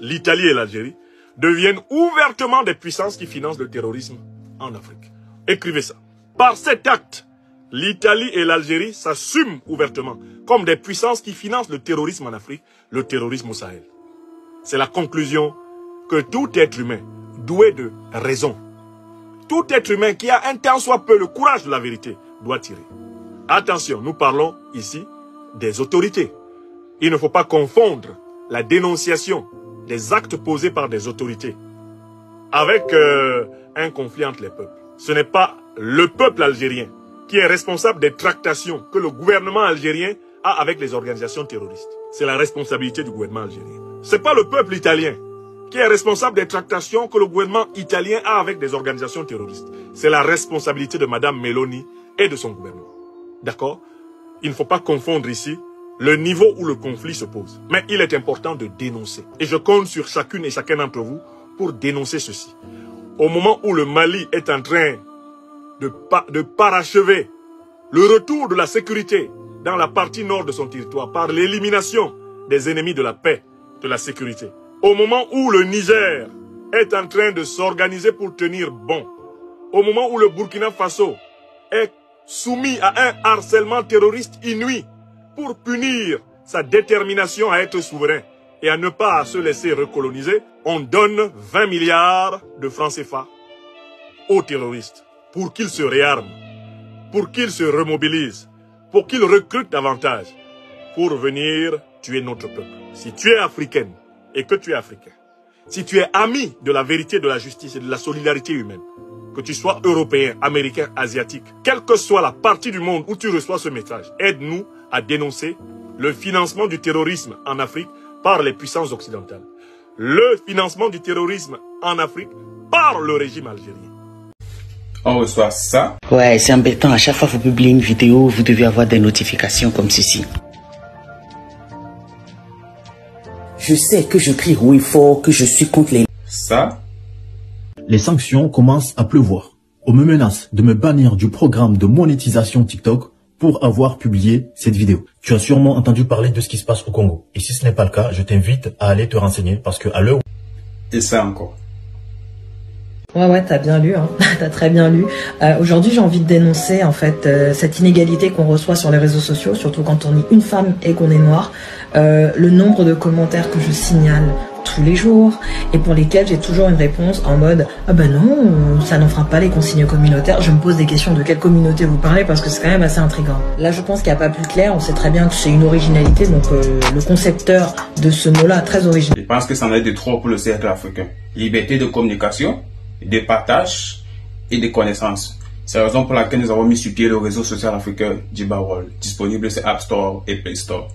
l'Italie et l'Algérie, deviennent ouvertement des puissances qui financent le terrorisme en Afrique. Écrivez ça. Par cet acte, l'Italie et l'Algérie s'assument ouvertement comme des puissances qui financent le terrorisme en Afrique, le terrorisme au Sahel. C'est la conclusion que tout être humain doué de raison, tout être humain qui a un tant soit peu le courage de la vérité doit tirer. Attention, nous parlons ici des autorités. Il ne faut pas confondre la dénonciation des actes posés par des autorités avec un conflit entre les peuples. Ce n'est pas le peuple algérien qui est responsable des tractations que le gouvernement algérien a avec les organisations terroristes. C'est la responsabilité du gouvernement algérien. Ce n'est pas le peuple italien qui est responsable des tractations que le gouvernement italien a avec des organisations terroristes. C'est la responsabilité de Mme Meloni et de son gouvernement. D'accord? Il ne faut pas confondre ici le niveau où le conflit se pose. Mais il est important de dénoncer. Et je compte sur chacune et chacun d'entre vous pour dénoncer ceci. Au moment où le Mali est en train de parachever le retour de la sécurité dans la partie nord de son territoire par l'élimination des ennemis de la paix, de la sécurité. Au moment où le Niger est en train de s'organiser pour tenir bon. Au moment où le Burkina Faso est soumis à un harcèlement terroriste inouï pour punir sa détermination à être souverain et à ne pas se laisser recoloniser, on donne 20 milliards de francs CFA aux terroristes pour qu'ils se réarment, pour qu'ils se remobilisent, pour qu'ils recrutent davantage, pour venir tuer notre peuple. Si tu es africaine et que tu es africain, si tu es ami de la vérité, de la justice et de la solidarité humaine, que tu sois européen, américain, asiatique, quelle que soit la partie du monde où tu reçois ce message, aide-nous à dénoncer le financement du terrorisme en Afrique par les puissances occidentales. Le financement du terrorisme en Afrique par le régime algérien. On reçoit ça. Ouais, c'est embêtant. À chaque fois que vous publiez une vidéo, vous devez avoir des notifications comme ceci. Je sais que je crie haut et fort que je suis contre les... Ça. Les sanctions commencent à pleuvoir. On me menace de me bannir du programme de monétisation TikTok pour avoir publié cette vidéo. Tu as sûrement entendu parler de ce qui se passe au Congo. Et si ce n'est pas le cas, je t'invite à aller te renseigner parce que à l'heure... Et ça encore. Ouais, t'as bien lu, hein. T'as très bien lu. Aujourd'hui, j'ai envie de dénoncer en fait cette inégalité qu'on reçoit sur les réseaux sociaux, surtout quand on est une femme et qu'on est noire. Le nombre de commentaires que je signale tous les jours et pour lesquels j'ai toujours une réponse en mode « Ah ben non, ça n'en fera pas les consignes communautaires ». Je me pose des questions de quelle communauté vous parlez parce que c'est quand même assez intriguant. Là, je pense qu'il n'y a pas plus clair. On sait très bien que c'est une originalité, donc le concepteur de ce mot-là, très original. Je pense que ça en est de trop pour le cercle africain. Liberté de communication, de partage et de connaissances. C'est la raison pour laquelle nous avons mis sur pied le réseau social africain Djiba World, disponible sur App Store et Play Store.